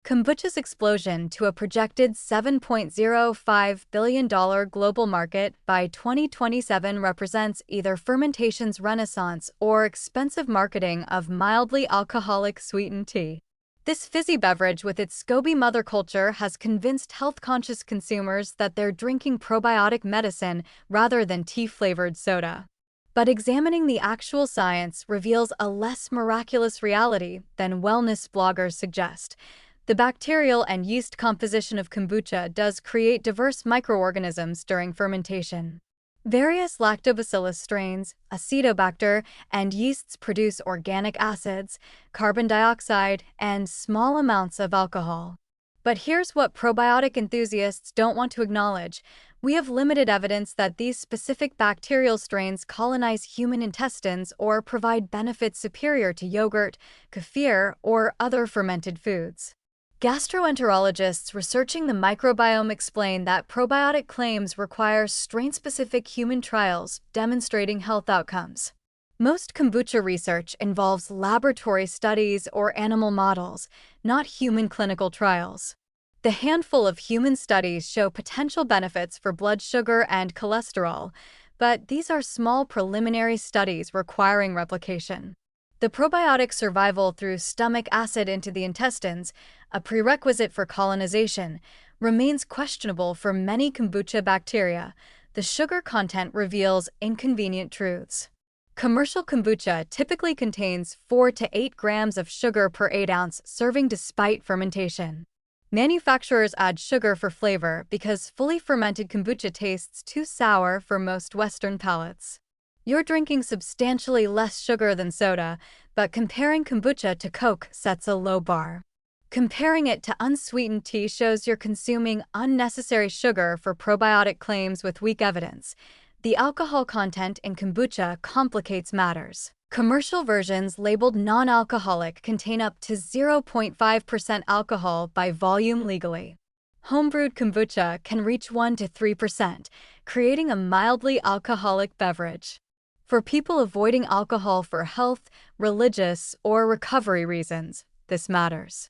Kombucha's explosion to a projected $7.05 billion global market by 2027 represents either fermentation's renaissance or expensive marketing of mildly alcoholic sweetened tea. This fizzy beverage with its SCOBY mother culture has convinced health-conscious consumers that they're drinking probiotic medicine rather than tea-flavored soda. But examining the actual science reveals a less miraculous reality than wellness bloggers suggest. The bacterial and yeast composition of kombucha does create diverse microorganisms during fermentation. Various lactobacillus strains, acetobacter, and yeasts produce organic acids, carbon dioxide, and small amounts of alcohol. But here's what probiotic enthusiasts don't want to acknowledge. We have limited evidence that these specific bacterial strains colonize human intestines or provide benefits superior to yogurt, kefir, or other fermented foods. Gastroenterologists researching the microbiome explain that probiotic claims require strain-specific human trials demonstrating health outcomes. Most kombucha research involves laboratory studies or animal models, not human clinical trials. The handful of human studies show potential benefits for blood sugar and cholesterol, but these are small preliminary studies requiring replication. The probiotic survival through stomach acid into the intestines, a prerequisite for colonization, remains questionable for many kombucha bacteria. The sugar content reveals inconvenient truths. Commercial kombucha typically contains 4 to 8 grams of sugar per 8-ounce serving despite fermentation. Manufacturers add sugar for flavor because fully fermented kombucha tastes too sour for most Western palates. You're drinking substantially less sugar than soda, but comparing kombucha to Coke sets a low bar. Comparing it to unsweetened tea shows you're consuming unnecessary sugar for probiotic claims with weak evidence. The alcohol content in kombucha complicates matters. Commercial versions labeled non-alcoholic contain up to 0.5% alcohol by volume legally. Homebrewed kombucha can reach 1 to 3%, creating a mildly alcoholic beverage. For people avoiding alcohol for health, religious, or recovery reasons, this matters.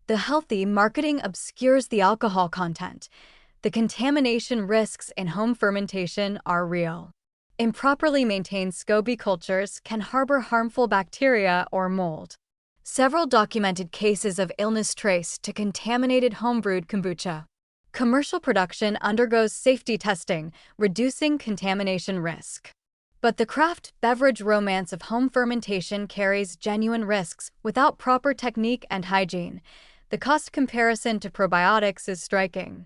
The healthy marketing obscures the alcohol content. The contamination risks in home fermentation are real. Improperly maintained SCOBY cultures can harbor harmful bacteria or mold. Several documented cases of illness traced to contaminated homebrewed kombucha. Commercial production undergoes safety testing, reducing contamination risk. But the craft beverage romance of home fermentation carries genuine risks without proper technique and hygiene. The cost comparison to probiotics is striking.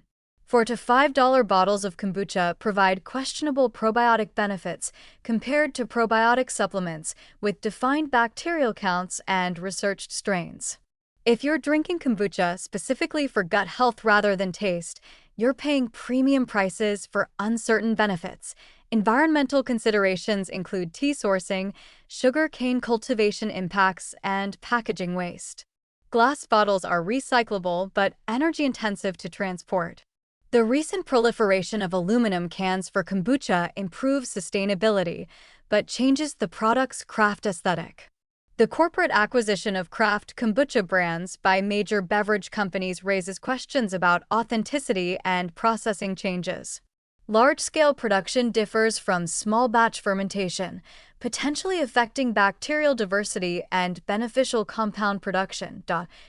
$4 to $5 bottles of kombucha provide questionable probiotic benefits compared to probiotic supplements with defined bacterial counts and researched strains. If you're drinking kombucha specifically for gut health rather than taste, you're paying premium prices for uncertain benefits. Environmental considerations include tea sourcing, sugar cane cultivation impacts, and packaging waste. Glass bottles are recyclable but energy-intensive to transport. The recent proliferation of aluminum cans for kombucha improves sustainability, but changes the product's craft aesthetic. The corporate acquisition of craft kombucha brands by major beverage companies raises questions about authenticity and processing changes. Large-scale production differs from small-batch fermentation, potentially affecting bacterial diversity and beneficial compound production.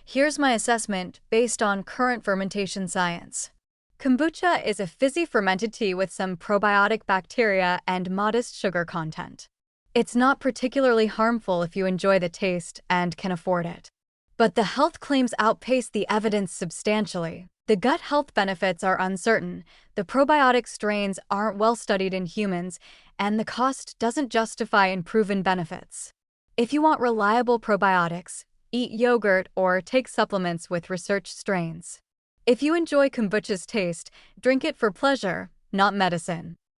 Here's my assessment based on current fermentation science. Kombucha is a fizzy fermented tea with some probiotic bacteria and modest sugar content. It's not particularly harmful if you enjoy the taste and can afford it. But the health claims outpace the evidence substantially. The gut health benefits are uncertain, the probiotic strains aren't well studied in humans, and the cost doesn't justify unproven benefits. If you want reliable probiotics, eat yogurt or take supplements with researched strains. If you enjoy kombucha's taste, drink it for pleasure, not medicine.